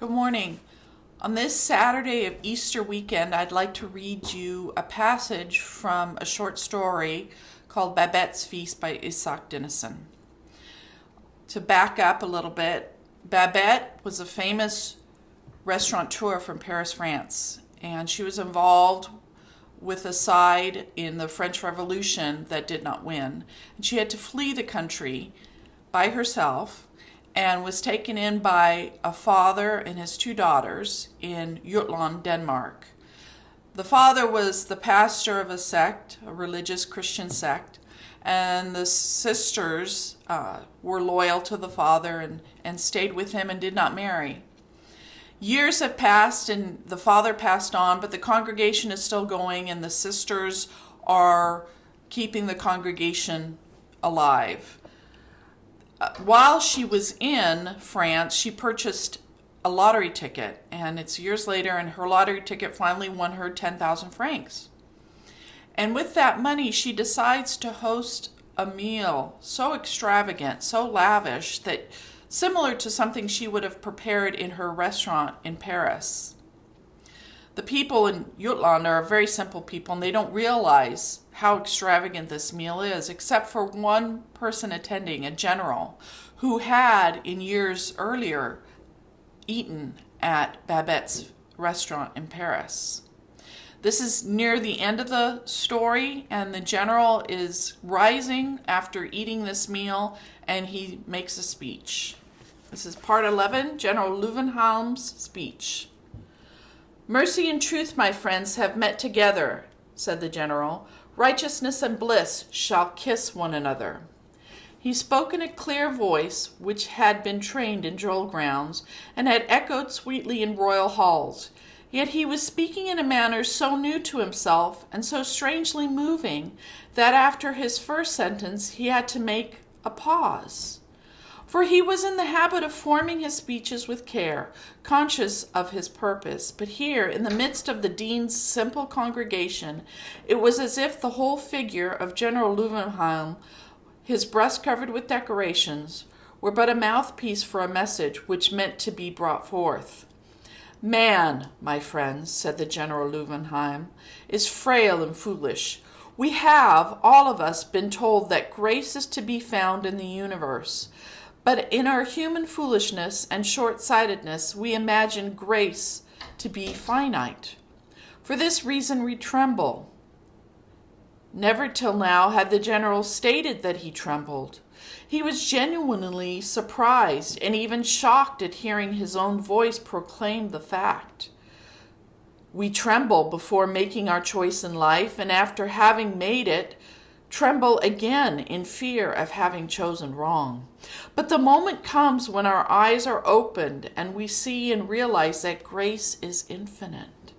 Good morning. On this Saturday of Easter weekend, I'd like to read you a passage from a short story called Babette's Feast by Isaac Dinesen. To back up a little bit, Babette was a famous restaurateur from Paris, France, and she was involved with a side in the French Revolution that did not win. And she had to flee the country by herself and was taken in by a father and his two daughters in Jutland, Denmark. The father was the pastor of a sect, a religious Christian sect, and the sisters were loyal to the father and stayed with him and did not marry. Years have passed and the father passed on, but the congregation is still going and the sisters are keeping the congregation alive. While she was in France, she purchased a lottery ticket, and it's years later, and her lottery ticket finally won her 10,000 francs. And with that money, she decides to host a meal so extravagant, so lavish, that similar to something she would have prepared in her restaurant in Paris. The people in Jutland are very simple people, and they don't realize how extravagant this meal is, except for one person attending, a general, who had, in years earlier, eaten at Babette's restaurant in Paris. This is near the end of the story, and the general is rising after eating this meal, and he makes a speech. This is part 11, General Louwenhelm's speech. "Mercy and truth, my friends, have met together," said the general. "Righteousness and bliss shall kiss one another." He spoke in a clear voice which had been trained in drill grounds and had echoed sweetly in royal halls. Yet he was speaking in a manner so new to himself and so strangely moving that after his first sentence he had to make a pause. For he was in the habit of forming his speeches with care, conscious of his purpose. But here, in the midst of the dean's simple congregation, it was as if the whole figure of General Louwenhelm, his breast covered with decorations, were but a mouthpiece for a message which meant to be brought forth. "Man, my friends," said the General Louwenhelm, "is frail and foolish. We have, all of us, been told that grace is to be found in the universe. But in our human foolishness and short-sightedness, we imagine grace to be finite. For this reason we tremble." Never till now had the general stated that he trembled. He was genuinely surprised and even shocked at hearing his own voice proclaim the fact. We tremble before making our choice in life, and after having made it, tremble again in fear of having chosen wrong. But the moment comes when our eyes are opened and we see and realize that grace is infinite.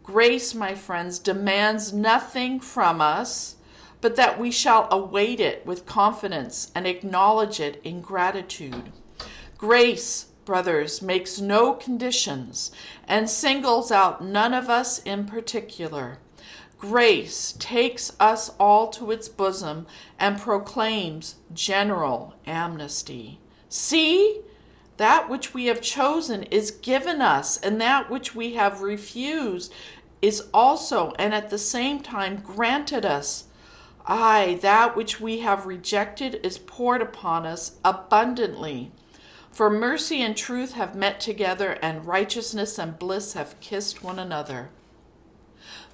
Grace, my friends, demands nothing from us, but that we shall await it with confidence and acknowledge it in gratitude. Grace, brothers, makes no conditions and singles out none of us in particular. Grace takes us all to its bosom and proclaims general amnesty. See, that which we have chosen is given us, and that which we have refused is also and at the same time granted us. Aye, that which we have rejected is poured upon us abundantly. For mercy and truth have met together, and righteousness and bliss have kissed one another.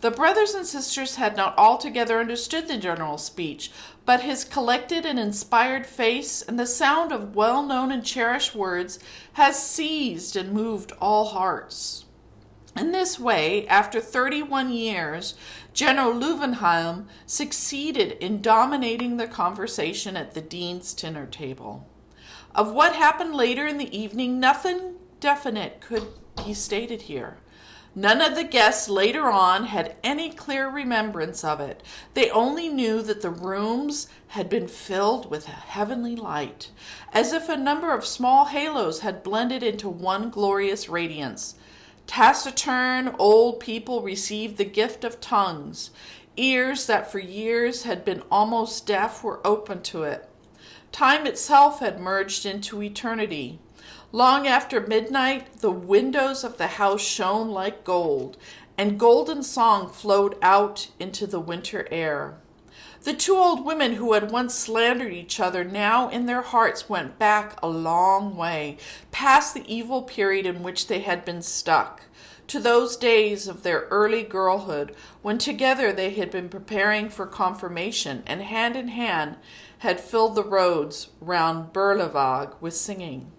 The brothers and sisters had not altogether understood the general's speech, but his collected and inspired face and the sound of well-known and cherished words has seized and moved all hearts. In this way, after 31 years, General Louwenhelm succeeded in dominating the conversation at the dean's dinner table. Of what happened later in the evening, nothing definite could be stated here. None of the guests later on had any clear remembrance of it. They only knew that the rooms had been filled with a heavenly light, as if a number of small halos had blended into one glorious radiance. Taciturn old people received the gift of tongues. Ears that for years had been almost deaf were open to it. Time itself had merged into eternity. Long after midnight, the windows of the house shone like gold, and golden song flowed out into the winter air. The two old women who had once slandered each other now in their hearts went back a long way, past the evil period in which they had been stuck, to those days of their early girlhood when together they had been preparing for confirmation and hand in hand had filled the roads round Berlevag with singing.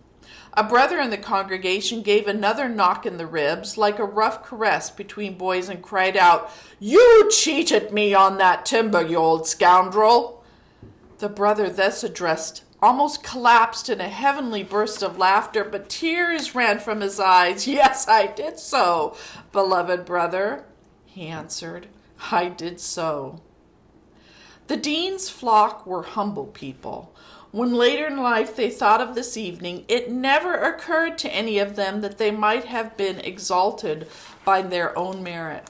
A brother in the congregation gave another knock in the ribs, like a rough caress between boys, and cried out, "You cheated me on that timber, you old scoundrel!" The brother thus addressed almost collapsed in a heavenly burst of laughter, but tears ran from his eyes. "Yes, I did so, beloved brother," he answered. "I did so." The dean's flock were humble people. When later in life they thought of this evening, it never occurred to any of them that they might have been exalted by their own merit.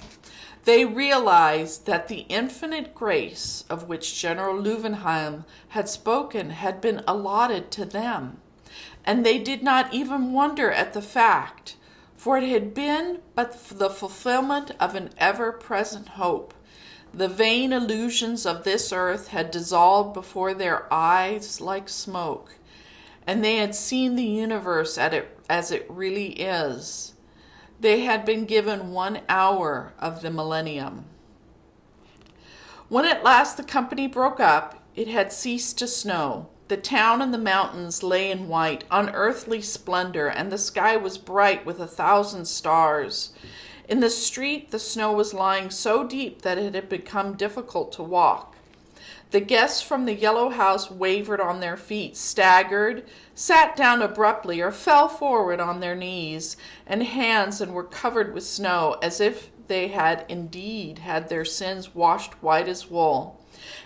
They realized that the infinite grace of which General Leuwenhoek had spoken had been allotted to them, and they did not even wonder at the fact, for it had been but the fulfillment of an ever-present hope. The vain illusions of this earth had dissolved before their eyes like smoke, and they had seen the universe as it really is. They had been given 1 hour of the millennium. When at last the company broke up, it had ceased to snow. The town and the mountains lay in white, unearthly splendor, and the sky was bright with 1,000 stars. In the street, the snow was lying so deep that it had become difficult to walk. The guests from the yellow house wavered on their feet, staggered, sat down abruptly, or fell forward on their knees and hands and were covered with snow, as if they had indeed had their sins washed white as wool,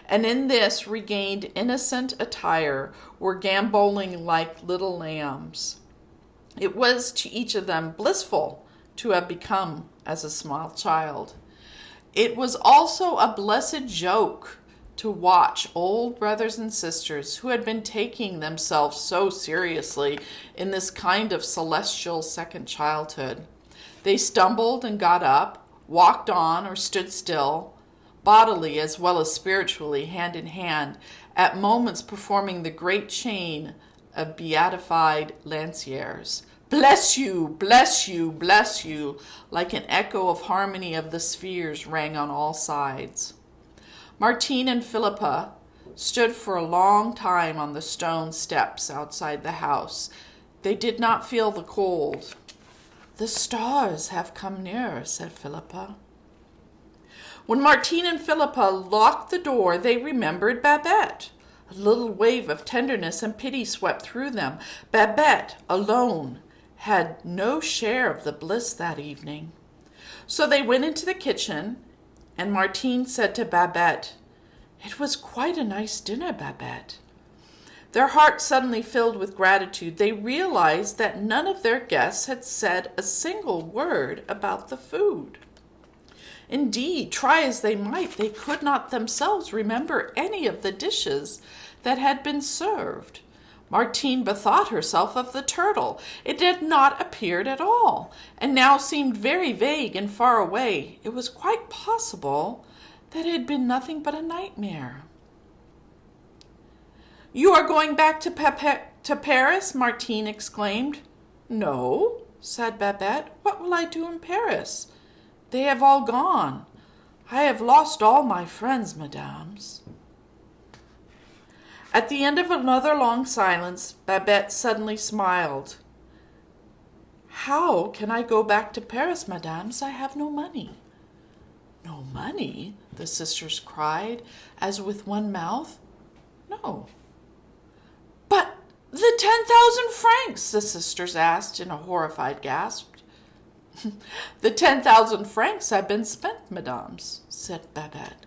and in this regained innocent attire were gambolling like little lambs. It was to each of them blissful to have become as a small child. It was also a blessed joke to watch old brothers and sisters who had been taking themselves so seriously in this kind of celestial second childhood. They stumbled and got up, walked on or stood still, bodily as well as spiritually, hand in hand, at moments performing the great chain of beatified lanciers. "Bless you, bless you, bless you," like an echo of harmony of the spheres rang on all sides. Martine and Philippa stood for a long time on the stone steps outside the house. They did not feel the cold. "The stars have come nearer," said Philippa. When Martine and Philippa locked the door, they remembered Babette. A little wave of tenderness and pity swept through them. Babette, alone, had no share of the bliss that evening. So they went into the kitchen, and Martine said to Babette, "It was quite a nice dinner, Babette." Their hearts suddenly filled with gratitude. They realized that none of their guests had said a single word about the food. Indeed, try as they might, they could not themselves remember any of the dishes that had been served. Martine bethought herself of the turtle. It had not appeared at all, and now seemed very vague and far away. It was quite possible that it had been nothing but a nightmare. "You are going back to Paris?" Martine exclaimed. "No," said Babette. "What will I do in Paris? They have all gone. I have lost all my friends, mesdames." At the end of another long silence, Babette suddenly smiled. "How can I go back to Paris, mesdames? I have no money." "No money?" the sisters cried, as with one mouth. "No." "But the 10,000 francs?" the sisters asked in a horrified gasp. "The 10,000 francs have been spent, mesdames," said Babette.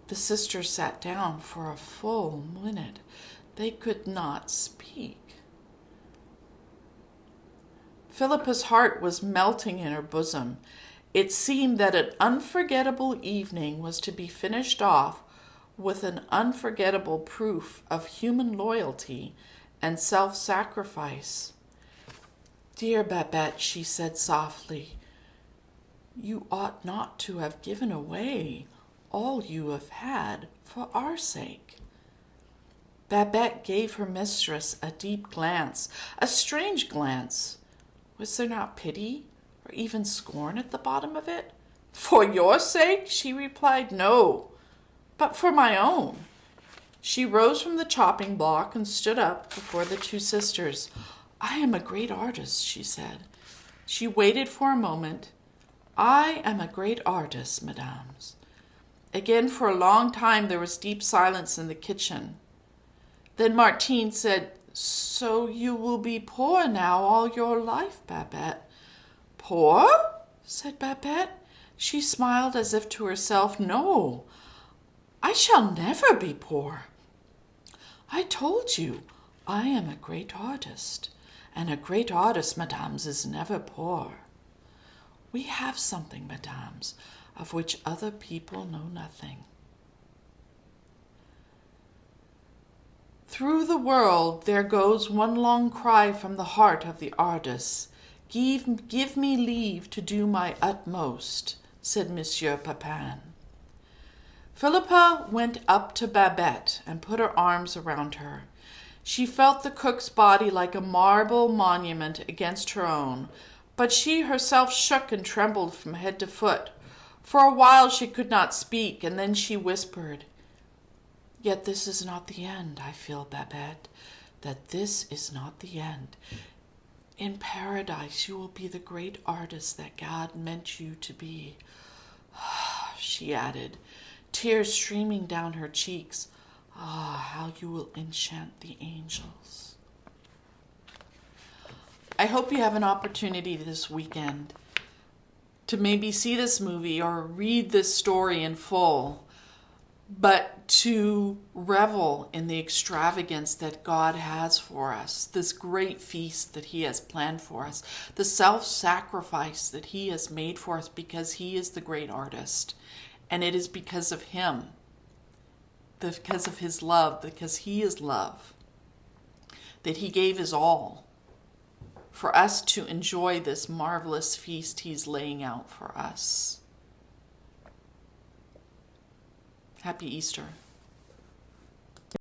The sisters sat down for a full minute. They could not speak. Philippa's heart was melting in her bosom. It seemed that an unforgettable evening was to be finished off with an unforgettable proof of human loyalty and self-sacrifice. "Dear Babette," she said softly, "you ought not to have given away all you have had for our sake." Babette gave her mistress a deep glance, a strange glance. Was there not pity or even scorn at the bottom of it? "For your sake," she replied, "no, but for my own." She rose from the chopping block and stood up before the two sisters. "I am a great artist," she said. She waited for a moment. "I am a great artist, mesdames." Again, for a long time, there was deep silence in the kitchen. Then Martine said, "So you will be poor now all your life, Babette." "Poor?" said Babette. She smiled as if to herself. "No, I shall never be poor. I told you I am a great artist, and a great artist, mesdames, is never poor. We have something, mesdames, of which other people know nothing." Through the world there goes one long cry from the heart of the artist. Give me leave to do my utmost," said Monsieur Papin. Philippa went up to Babette and put her arms around her. She felt the cook's body like a marble monument against her own, but she herself shook and trembled from head to foot. For a while she could not speak, and then she whispered, "Yet this is not the end, I feel, Babette, that this is not the end. In paradise you will be the great artist that God meant you to be." She added, tears streaming down her cheeks, "Ah, how you will enchant the angels." I hope you have an opportunity this weekend to maybe see this movie or read this story in full, but to revel in the extravagance that God has for us, this great feast that He has planned for us, the self-sacrifice that He has made for us because He is the great artist. And it is because of Him, because of His love, because He is love, that He gave His all for us to enjoy this marvelous feast He's laying out for us. Happy Easter.